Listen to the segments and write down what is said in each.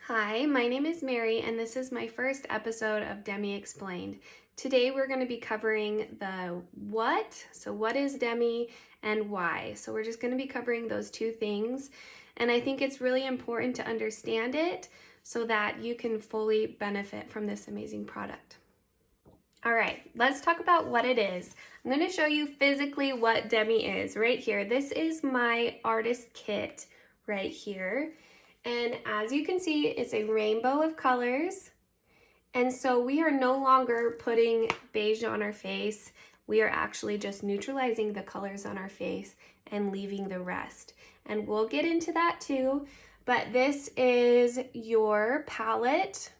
Hi, my name is Mary, and this is my first episode of Demi Explained. Today we're going to be covering the what, so what is Demi, and why. So we're just going to be covering those two things, and I think it's really important to understand it so that you can fully benefit from this amazing product. All right, let's talk about what it is. I'm going to show you physically what Demi is right here. This is my artist kit right here. And as you can see, it's a rainbow of colors. And so we are no longer putting beige on our face. We are actually just neutralizing the colors on our face and leaving the rest. And we'll get into that too. But this is your palette,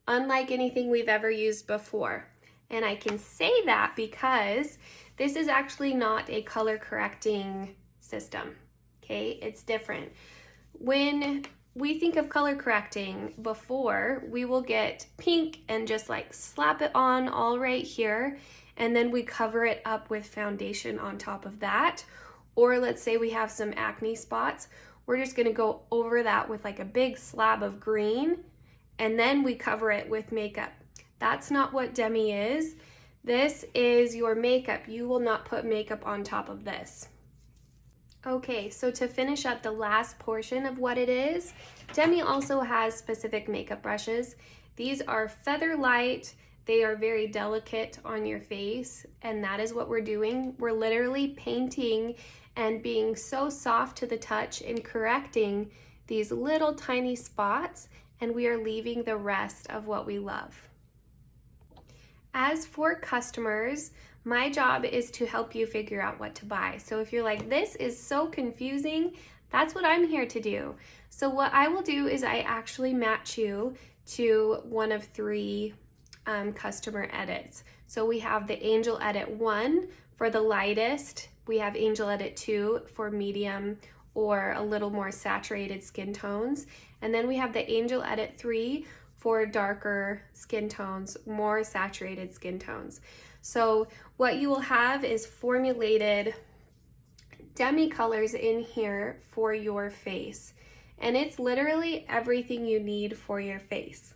unlike anything we've ever used before. And I can say that because this is actually not a color correcting system. Okay, it's different. When we think of color correcting before, we will get pink and just like slap it on all right here, and then we cover it up with foundation on top of that. Or let's say we have some acne spots, we're just gonna go over that with like a big slab of green, and then we cover it with makeup. That's not what Demi is. This is your makeup. You will not put makeup on top of this. Okay, so to finish up the last portion of what it is, Demi also has specific makeup brushes. These are feather light. They are very delicate on your face, and that is what we're doing. We're literally painting and being so soft to the touch and correcting these little tiny spots, and we are leaving the rest of what we love. As for customers, my job is to help you figure out what to buy. So if you're like, this is so confusing, that's what I'm here to do. So what I will do is I actually match you to one of three customer edits. So we have the Angel Edit 1 for the lightest, we have Angel Edit 2 for medium or a little more saturated skin tones, and then we have the Angel Edit 3 for darker skin tones, more saturated skin tones. So what you will have is formulated Demi colors in here for your face. And it's literally everything you need for your face.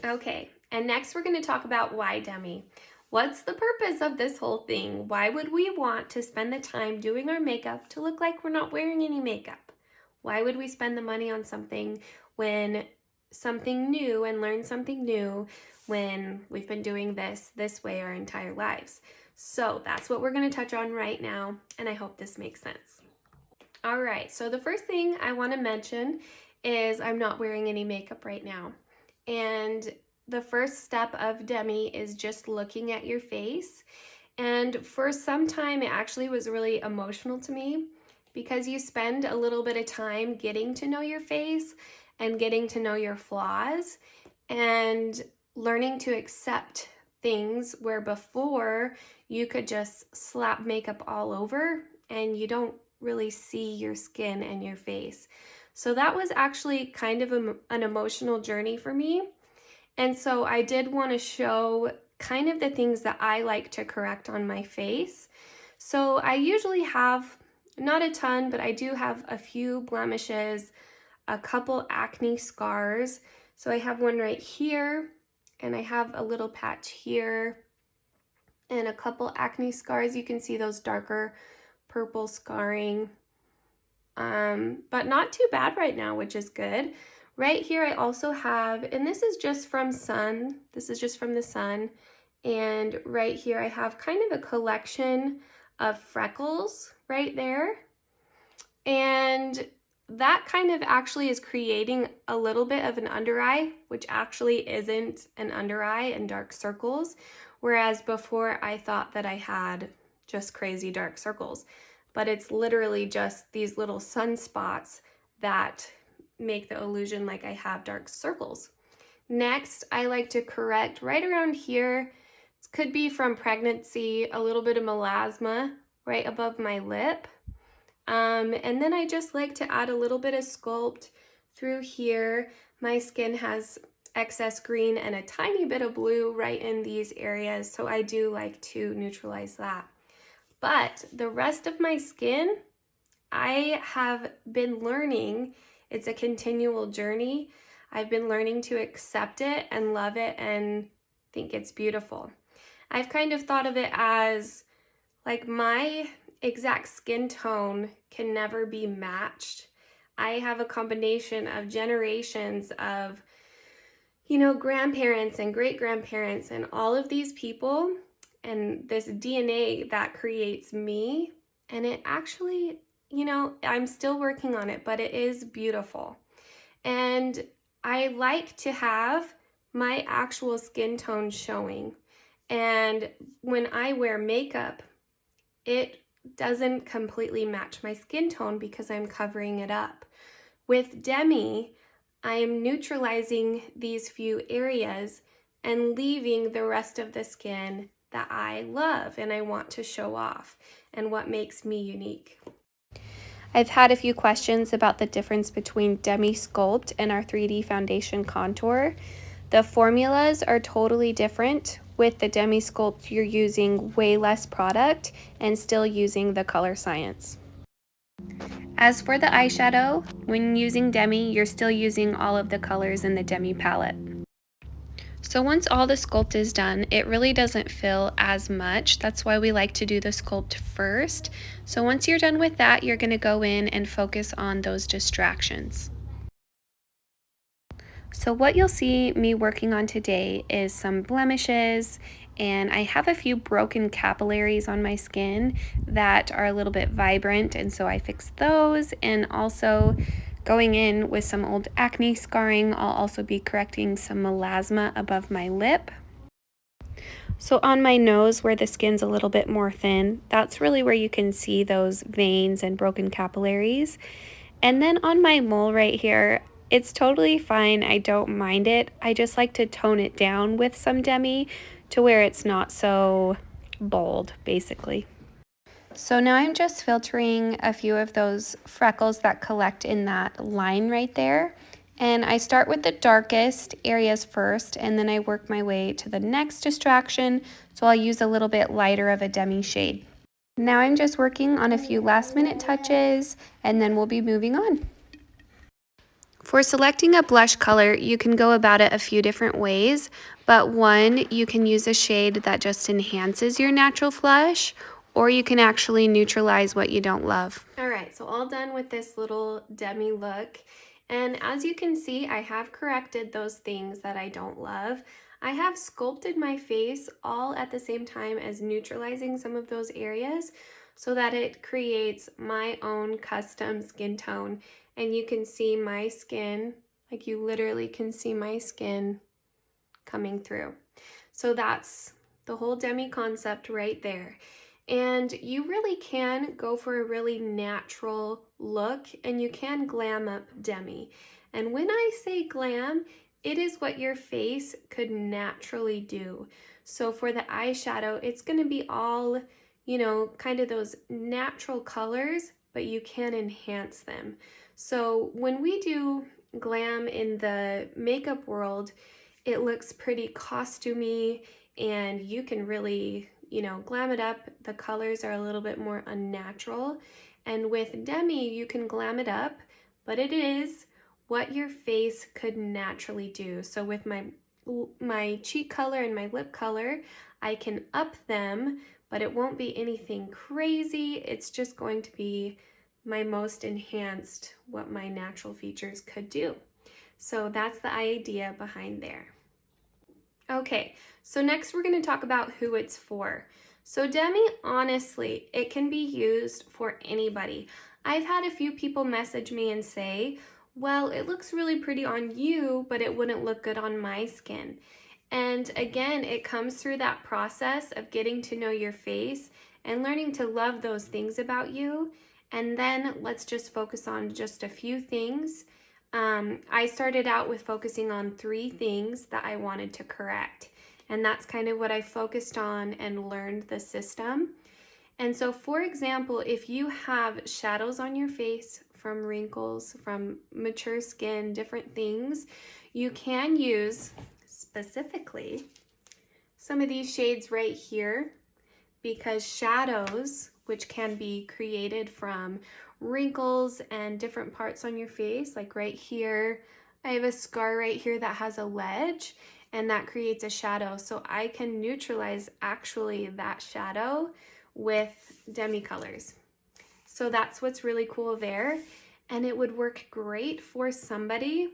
Okay, and next we're gonna talk about why Demi. What's the purpose of this whole thing? Why would we want to spend the time doing our makeup to look like we're not wearing any makeup? Why would we spend the money on something when something new and learn something new when we've been doing this way our entire lives? So that's what we're going to touch on right now, and I hope this makes sense. All right, so the first thing I want to mention is I'm not wearing any makeup right now. And the first step of Demi is just looking at your face. And for some time, it actually was really emotional to me because you spend a little bit of time getting to know your face and getting to know your flaws and learning to accept things where before you could just slap makeup all over and you don't really see your skin and your face. So that was actually kind of an emotional journey for me. And so I did want to show kind of the things that I like to correct on my face. So I usually have not a ton, but I do have a few blemishes, a couple acne scars. So I have one right here, and I have a little patch here, and a couple acne scars. You can see those darker purple scarring, but not too bad right now, which is good. Right here I also have, and this is just from sun, this is just from the sun, and right here I have kind of a collection of freckles right there, and that kind of actually is creating a little bit of an under eye, which actually isn't an under eye and dark circles, whereas before I thought that I had just crazy dark circles, but it's literally just these little sunspots that make the illusion like I have dark circles. Next, I like to correct right around here. It could be from pregnancy, a little bit of melasma right above my lip. And then I just like to add a little bit of sculpt through here. My skin has excess green and a tiny bit of blue right in these areas, so I do like to neutralize that. But the rest of my skin, I have been learning It's a continual journey. I've been learning to accept it and love it and think it's beautiful. I've kind of thought of it as like my exact skin tone can never be matched. I have a combination of generations of, grandparents and great-grandparents and all of these people and this DNA that creates me. And it actually, I'm still working on it, but it is beautiful. And I like to have my actual skin tone showing. And when I wear makeup, it doesn't completely match my skin tone because I'm covering it up. With Demi, I am neutralizing these few areas and leaving the rest of the skin that I love and I want to show off and what makes me unique. I've had a few questions about the difference between Demi Sculpt and our 3D Foundation Contour. The formulas are totally different. With the Demi Sculpt, you're using way less product and still using the color science. As for the eyeshadow, when using Demi, you're still using all of the colors in the Demi palette. So once all the sculpt is done, it really doesn't fill as much. That's why we like to do the sculpt first. So once you're done with that, you're going to go in and focus on those distractions. So what you'll see me working on today is some blemishes, and I have a few broken capillaries on my skin that are a little bit vibrant, and so I fixed those. And also going in with some old acne scarring, I'll also be correcting some melasma above my lip. So on my nose where the skin's a little bit more thin, that's really where you can see those veins and broken capillaries. And then on my mole right here, it's totally fine. I don't mind it. I just like to tone it down with some Demi to where it's not so bold, basically. So now I'm just filtering a few of those freckles that collect in that line right there. And I start with the darkest areas first, and then I work my way to the next distraction. So I'll use a little bit lighter of a Demi shade. Now I'm just working on a few last minute touches, and then we'll be moving on. For selecting a blush color, you can go about it a few different ways, but one, you can use a shade that just enhances your natural flush, or you can actually neutralize what you don't love. All right, so all done with this little Demi look. And as you can see, I have corrected those things that I don't love. I have sculpted my face all at the same time as neutralizing some of those areas so that it creates my own custom skin tone. And you can see my skin, like you literally can see my skin coming through. So that's the whole Demi concept right there. And you really can go for a really natural look, and you can glam up Demi. And when I say glam, it is what your face could naturally do. So for the eyeshadow, it's going to be all, kind of those natural colors, but you can enhance them. So when we do glam in the makeup world, it looks pretty costumey, and you can really, glam it up. The colors are a little bit more unnatural. And with Demi, you can glam it up, but it is what your face could naturally do. So with my cheek color and my lip color, I can up them, but it won't be anything crazy. It's just going to be my most enhanced, what my natural features could do. So that's the idea behind there. Okay, so next we're going to talk about who it's for. So Demi, honestly, it can be used for anybody. I've had a few people message me and say, well, it looks really pretty on you, but it wouldn't look good on my skin. And again, it comes through that process of getting to know your face and learning to love those things about you. And then let's just focus on just a few things. I started out with focusing on 3 things that I wanted to correct. And that's kind of what I focused on and learned the system. And so, for example, if you have shadows on your face from wrinkles, from mature skin, different things, you can use specifically some of these shades right here, because shadows, which can be created from wrinkles and different parts on your face, like right here. I have a scar right here that has a ledge, and that creates a shadow. So I can neutralize actually that shadow with Demi Colors. So that's what's really cool there. And it would work great for somebody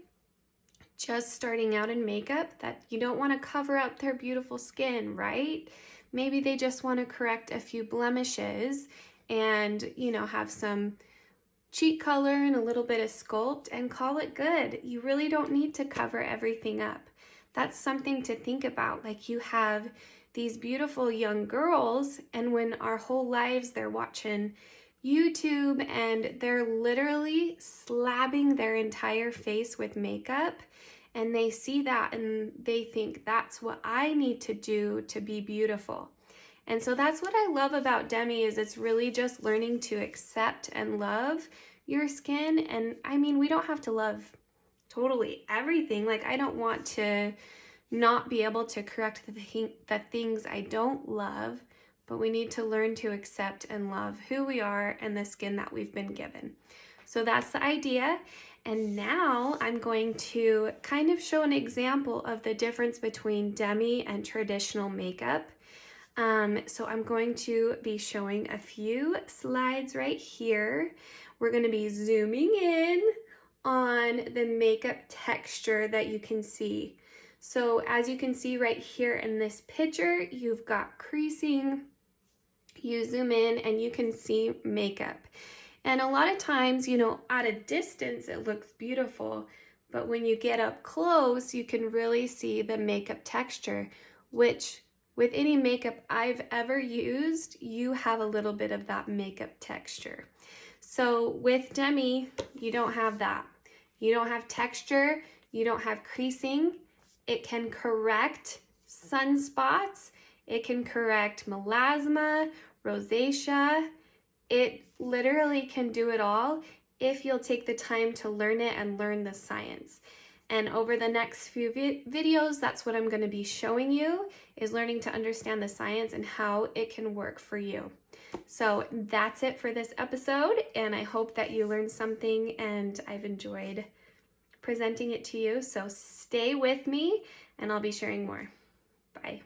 just starting out in makeup that you don't want to cover up their beautiful skin, right? Maybe they just want to correct a few blemishes and, you know, have some cheek color and a little bit of sculpt and call it good. You really don't need to cover everything up. That's something to think about. Like, you have these beautiful young girls, and when our whole lives they're watching YouTube and they're literally slabbing their entire face with makeup, and they see that and they think that's what I need to do to be beautiful. And so that's what I love about Demi, is it's really just learning to accept and love your skin. And I mean, we don't have to love totally everything. Like, I don't want to not be able to correct the things I don't love, but we need to learn to accept and love who we are and the skin that we've been given. So that's the idea. And now I'm going to kind of show an example of the difference between Demi and traditional makeup. So I'm going to be showing a few slides right here. We're going to be zooming in on the makeup texture that you can see. So as you can see right here in this picture, you've got creasing. You zoom in and you can see makeup. And a lot of times, you know, at a distance, it looks beautiful, but when you get up close, you can really see the makeup texture, which with any makeup I've ever used, you have a little bit of that makeup texture. So with Demi, you don't have that. You don't have texture, you don't have creasing. It can correct sunspots, it can correct melasma, rosacea. It literally can do it all if you'll take the time to learn it and learn the science. And over the next few videos, that's what I'm going to be showing you, is learning to understand the science and how it can work for you. So that's it for this episode, and I hope that you learned something and I've enjoyed presenting it to you. So stay with me and I'll be sharing more. Bye.